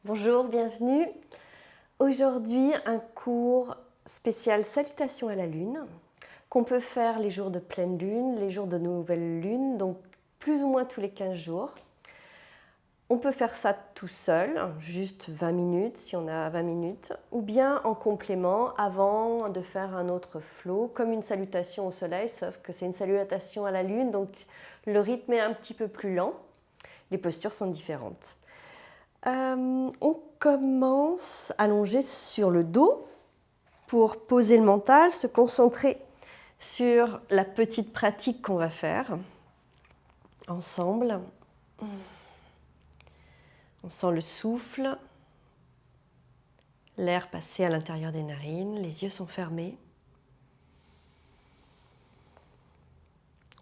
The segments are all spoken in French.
Bonjour, bienvenue. Aujourd'hui, un cours spécial Salutations à la Lune qu'on peut faire les jours de pleine lune, les jours de nouvelle lune, donc plus ou moins tous les 15 jours. On peut faire ça tout seul, juste 20 minutes si on a 20 minutes, ou bien en complément avant de faire un autre flow, comme une salutation au soleil, sauf que c'est une salutation à la lune, donc le rythme est un petit peu plus lent, les postures sont différentes. On commence allongé sur le dos pour poser le mental, se concentrer sur la petite pratique qu'on va faire ensemble. On sent le souffle, l'air passer à l'intérieur des narines, les yeux sont fermés.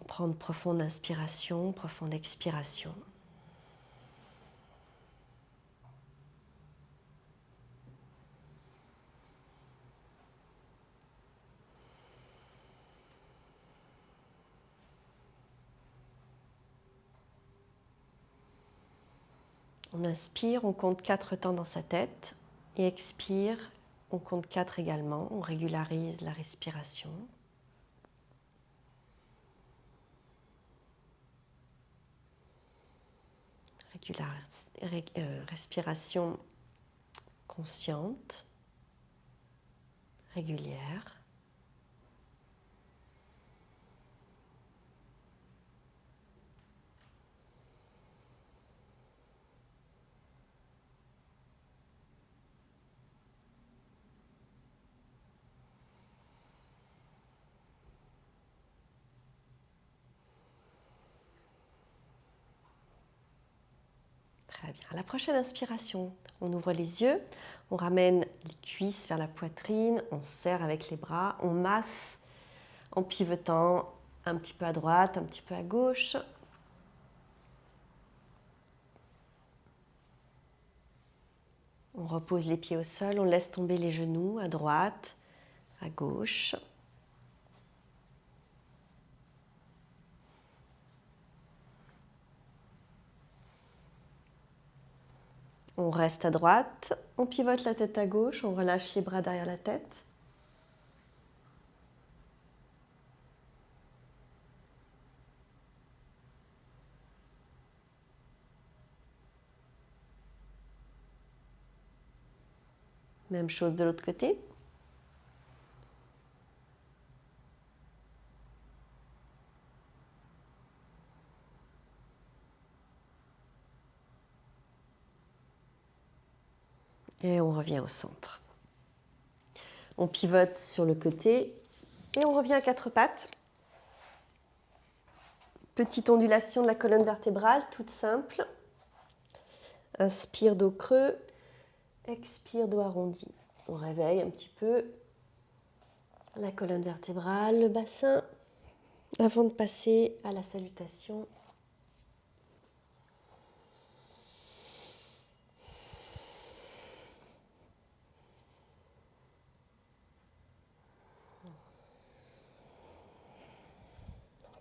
On prend une profonde inspiration, profonde expiration. On inspire, on compte 4 temps dans sa tête et expire, on compte 4 également, on régularise la respiration. Respiration consciente, régulière. Très bien. À la prochaine inspiration, on ouvre les yeux, on ramène les cuisses vers la poitrine, on serre avec les bras, on masse en pivotant un petit peu à droite, un petit peu à gauche. On repose les pieds au sol, on laisse tomber les genoux à droite, à gauche. On reste à droite, on pivote la tête à gauche, on relâche les bras derrière la tête. Même chose de l'autre côté. Et on revient au centre. On pivote sur le côté et on revient à 4 pattes. Petite ondulation de la colonne vertébrale, toute simple. Inspire, dos creux. Expire, dos arrondi. On réveille un petit peu la colonne vertébrale, le bassin, avant de passer à la salutation.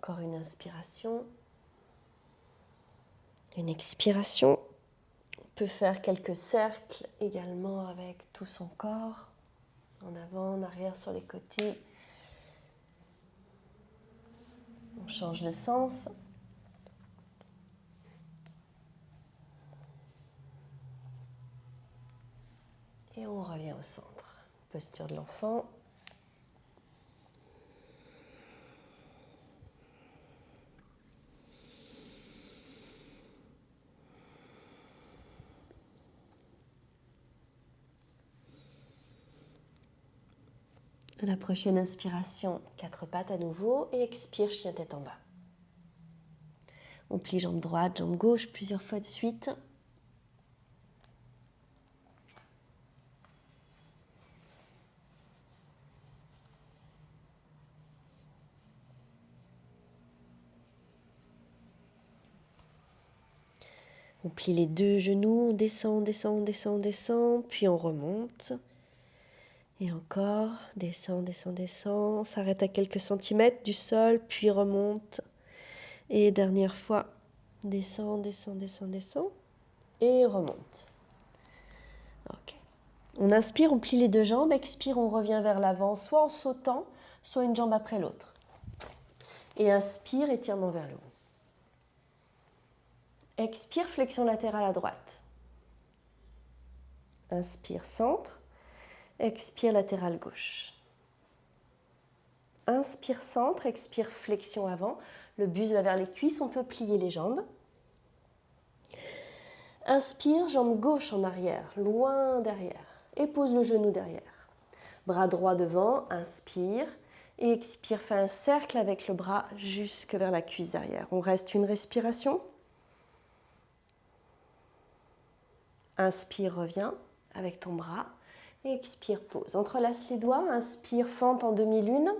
Encore une inspiration. Une expiration. On peut faire quelques cercles également avec tout son corps. En avant, en arrière, sur les côtés. On change de sens. Et on revient au centre. Posture de l'enfant. À la prochaine inspiration, 4 pattes à nouveau et expire, chien tête en bas. On plie jambe droite, jambe gauche plusieurs fois de suite. On plie les 2 genoux, on descend, on descend, on descend, on descend, puis on remonte. Et encore, descend, descend, descend. On s'arrête à quelques centimètres du sol, puis remonte. Et dernière fois, descend, descend, descend, descend. Et remonte. On inspire, on plie les deux jambes, expire, on revient vers l'avant, soit en sautant, soit une jambe après l'autre. Et inspire, étirement vers le haut. Expire, flexion latérale à droite. Inspire, centre. Expire, latérale gauche. Inspire, centre. Expire, flexion avant. Le buste va vers les cuisses, on peut plier les jambes. Inspire, jambe gauche en arrière, loin derrière. Et pose le genou derrière. Bras droit devant, inspire. Et expire, fais un cercle avec le bras jusque vers la cuisse derrière. On reste une respiration. Inspire, reviens avec ton bras. Et expire, pose. Entrelace les doigts, inspire, fente en demi-lune.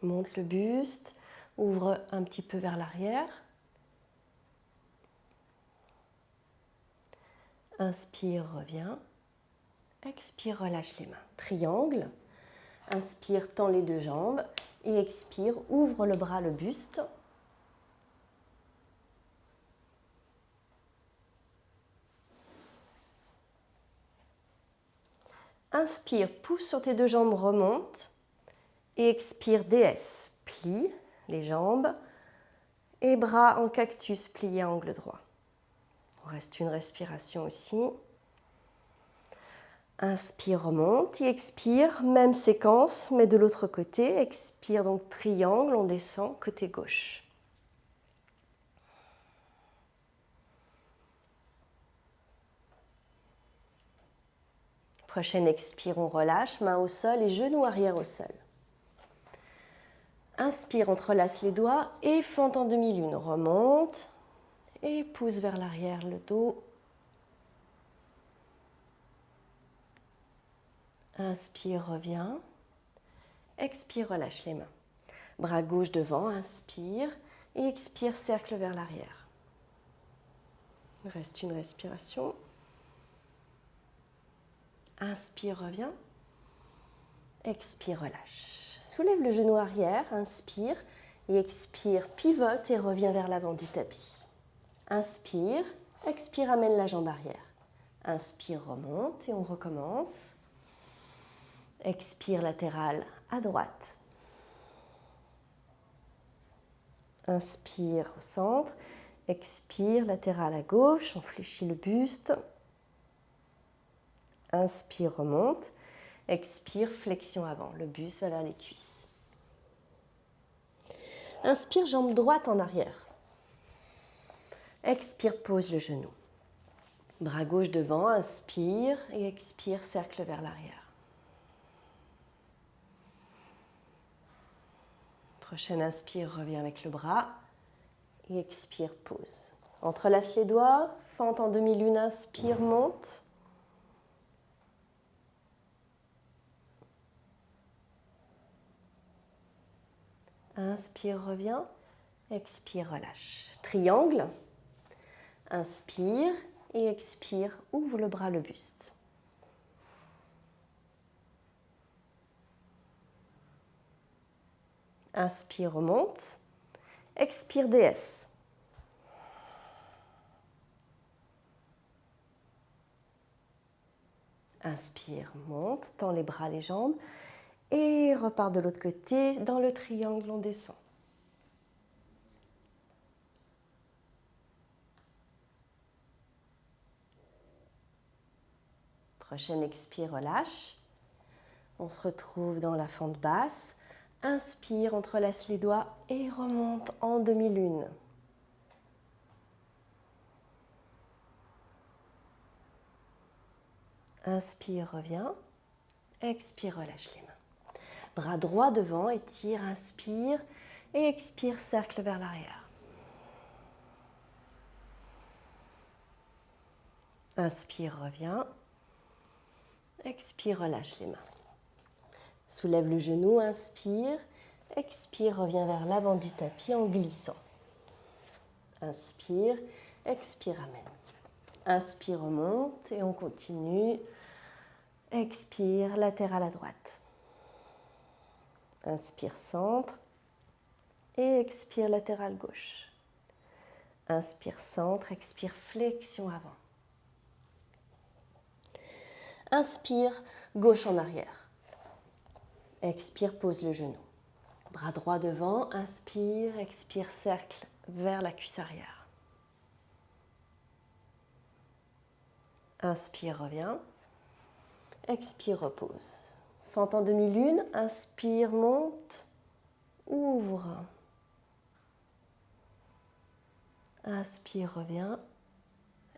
Monte le buste, ouvre un petit peu vers l'arrière. Inspire, reviens. Expire, relâche les mains. Triangle. Inspire, tends les deux jambes. Et expire, ouvre le bras, le buste. Inspire, pousse sur tes deux jambes, remonte. Et expire, DS. Plie les jambes. Et bras en cactus, pliés à angle droit. On reste une respiration aussi. Inspire, remonte. Et expire, même séquence, mais de l'autre côté. Expire, donc triangle, on descend, côté gauche. Prochaine expire, on relâche, main au sol et genou arrière au sol. Inspire, on entrelace les doigts et fente en demi-lune. Remonte et pousse vers l'arrière le dos. Inspire, reviens. Expire, relâche les mains. Bras gauche devant, inspire et expire, cercle vers l'arrière. Reste une respiration. Inspire, reviens. Expire, relâche. Soulève le genou arrière, inspire et expire, pivote et reviens vers l'avant du tapis. Inspire, expire, amène la jambe arrière. Inspire, remonte et on recommence. Expire, latéral à droite. Inspire au centre. Expire, latéral à gauche. On fléchit le buste. Inspire, remonte. Expire, flexion avant. Le buste va vers les cuisses. Inspire, jambe droite en arrière. Expire, pose le genou. Bras gauche devant, inspire et expire, cercle vers l'arrière. Prochaine inspire, reviens avec le bras et expire, pose. Entrelace les doigts, fente en demi-lune, inspire, monte. Inspire, reviens. Expire, relâche. Triangle. Inspire et expire, ouvre le bras, le buste. Inspire, remonte. Expire, DS. Inspire, monte, tends les bras, les jambes. Et repart de l'autre côté. Dans le triangle, on descend. Prochaine expire, relâche. On se retrouve dans la fente basse. Inspire, entrelace les doigts et remonte en demi-lune. Inspire, reviens. Expire, relâche les mains. Bras droit devant, étire, inspire et expire, cercle vers l'arrière. Inspire, reviens. Expire, relâche les mains. Soulève le genou, inspire. Expire, reviens vers l'avant du tapis en glissant. Inspire, expire, amène. Inspire, remonte et on continue. Expire, latéral à droite. Inspire, centre. Et expire, latéral gauche. Inspire, centre. Expire, flexion avant. Inspire, gauche en arrière. Expire, pose le genou. Bras droit devant, inspire, expire, cercle vers la cuisse arrière. Inspire, reviens. Expire, repose. Fente en demi-lune, inspire, monte, ouvre. Inspire, reviens.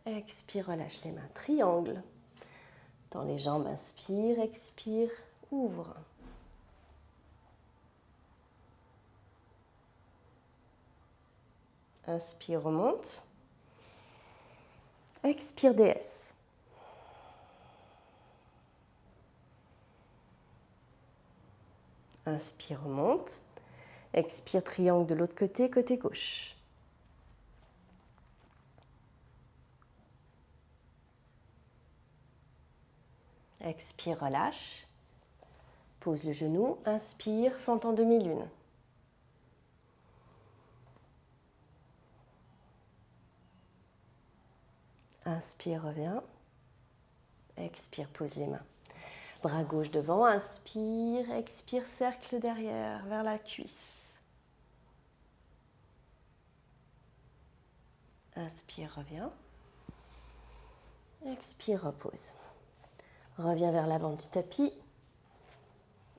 Expire, relâche les mains. Triangle. Tends les jambes, inspire, expire, ouvre. Inspire, remonte. Expire, déesse. Inspire, remonte. Expire, triangle de l'autre côté, côté gauche. Expire, relâche. Pose le genou. Inspire, fente en demi-lune. Inspire, reviens. Expire, pose les mains. Bras gauche devant, inspire, expire, cercle derrière, vers la cuisse. Inspire, reviens. Expire, repose. Reviens vers l'avant du tapis.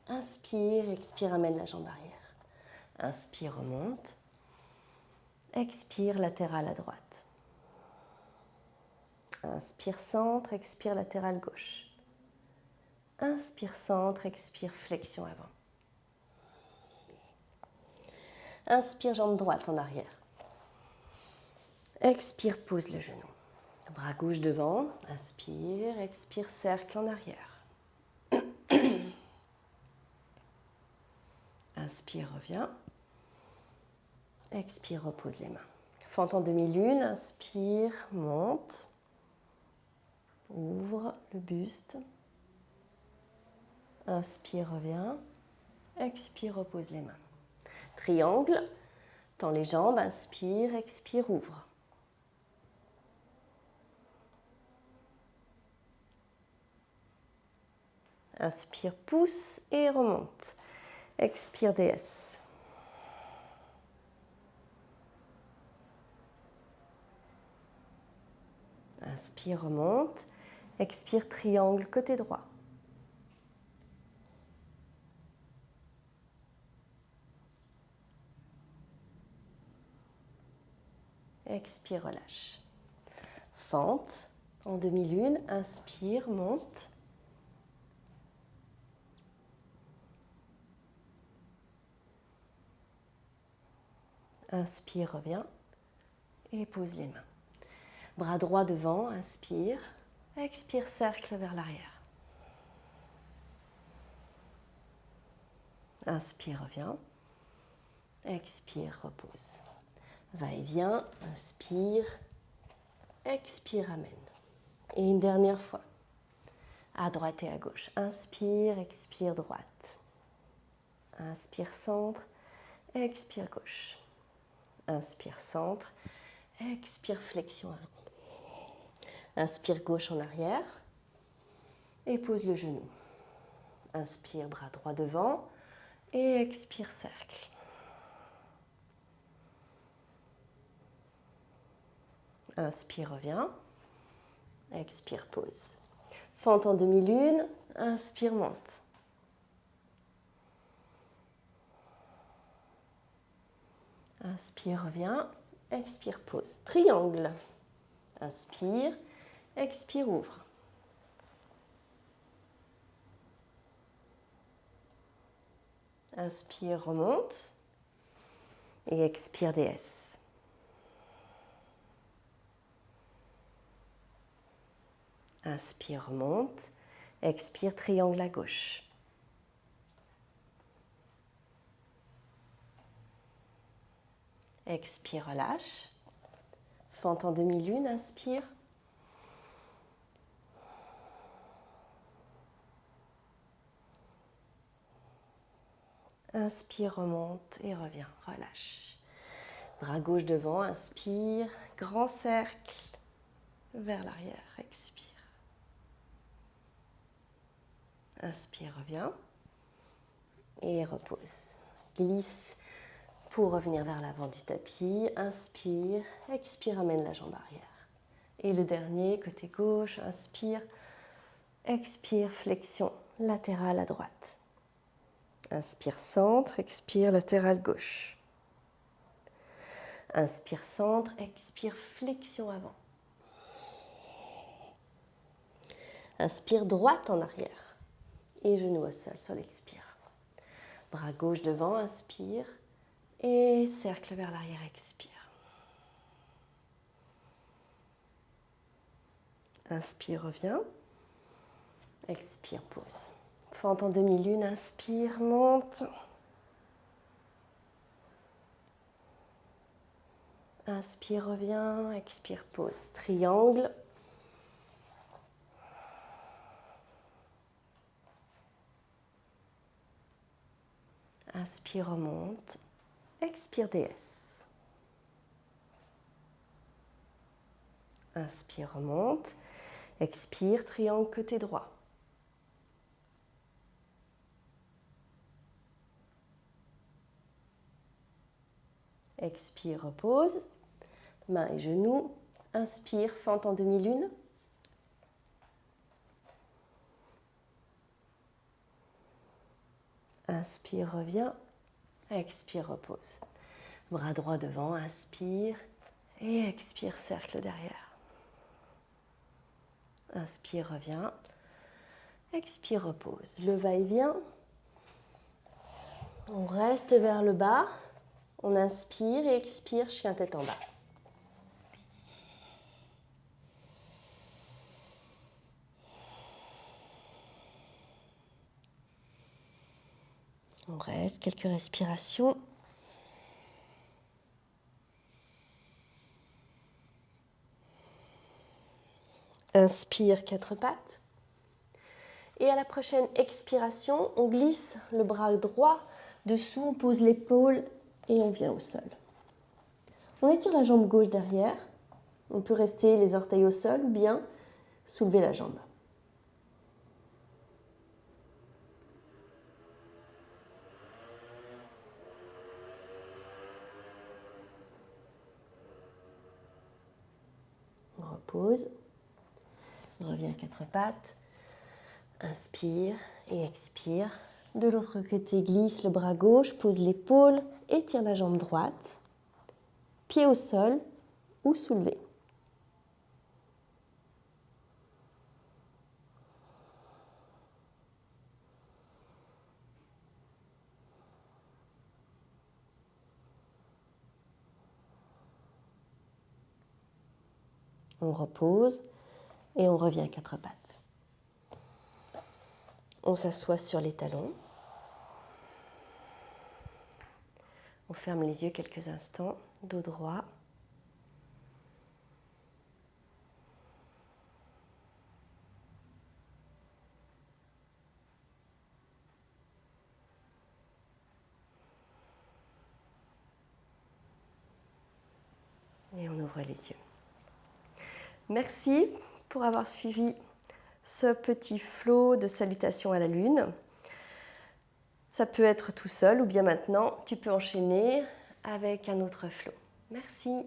Inspire, expire, amène la jambe arrière. Inspire, remonte. Expire, latéral à droite. Inspire, centre, expire, latéral gauche. Inspire, centre, expire, flexion avant. Inspire, jambe droite en arrière. Expire, pose le genou. Bras gauche devant, inspire, expire, cercle en arrière. Inspire, reviens. Expire, repose les mains. Fente en demi-lune, inspire, monte. Ouvre le buste. Inspire, reviens. Expire, repose les mains. Triangle, tends les jambes, inspire, expire, ouvre. Inspire, pousse et remonte. Expire, déesse. Inspire, remonte. Expire, triangle, côté droit. Expire, relâche. Fente en demi-lune, inspire, monte. Inspire, reviens et pose les mains. Bras droit devant, inspire, expire, cercle vers l'arrière. Inspire, reviens, expire, repose. Va-et-vient, inspire, expire, amène. Et une dernière fois, à droite et à gauche. Inspire, expire, droite. Inspire, centre, expire, gauche. Inspire, centre, expire, flexion avant. Inspire, gauche en arrière et pose le genou. Inspire, bras droit devant et expire, cercle. Inspire, reviens. Expire, pose. Fente en demi-lune, inspire, monte. Inspire, reviens. Expire, pose. Triangle. Inspire, expire, ouvre. Inspire, remonte. Et expire, déesse. Inspire, remonte. Expire, triangle à gauche. Expire, relâche. Fente en demi-lune, inspire. Inspire, remonte et reviens, relâche. Bras gauche devant, inspire, grand cercle vers l'arrière, expire. Inspire, reviens. Et repose. Glisse pour revenir vers l'avant du tapis. Inspire, expire, amène la jambe arrière. Et le dernier, côté gauche, inspire, expire, flexion latérale à droite. Inspire, centre, expire, latérale gauche. Inspire, centre, expire, flexion avant. Inspire, droite en arrière. Et genou au sol sur l'expire. Bras gauche devant, inspire. Et cercle vers l'arrière, expire. Inspire, reviens. Expire, pause. Fente en demi-lune, inspire, monte. Inspire, reviens. Expire, pause. Triangle. Inspire, remonte. Expire, déesse. Inspire, remonte. Expire, triangle côté droit. Expire, repose. Mains et genoux. Inspire, fente en demi-lune. Inspire, reviens. Expire, repose. Bras droit devant, inspire. Et expire, cercle derrière. Inspire, reviens. Expire, repose. Le va-et-vient. On reste vers le bas. On inspire et expire, chien tête en bas. On reste quelques respirations. Inspire, quatre pattes. Et à la prochaine expiration, on glisse le bras droit dessous, on pose l'épaule et on vient au sol. On étire la jambe gauche derrière. On peut rester les orteils au sol ou bien soulever la jambe. On repose. On revient à quatre pattes. Inspire et expire. De l'autre côté, glisse le bras gauche, pose l'épaule, étire la jambe droite. Pied au sol ou soulevé. On repose et on revient à quatre pattes. On s'assoit sur les talons. On ferme les yeux quelques instants, dos droit. Et on ouvre les yeux. Merci pour avoir suivi ce petit flot de salutations à la lune. Ça peut être tout seul ou bien maintenant, tu peux enchaîner avec un autre flot. Merci.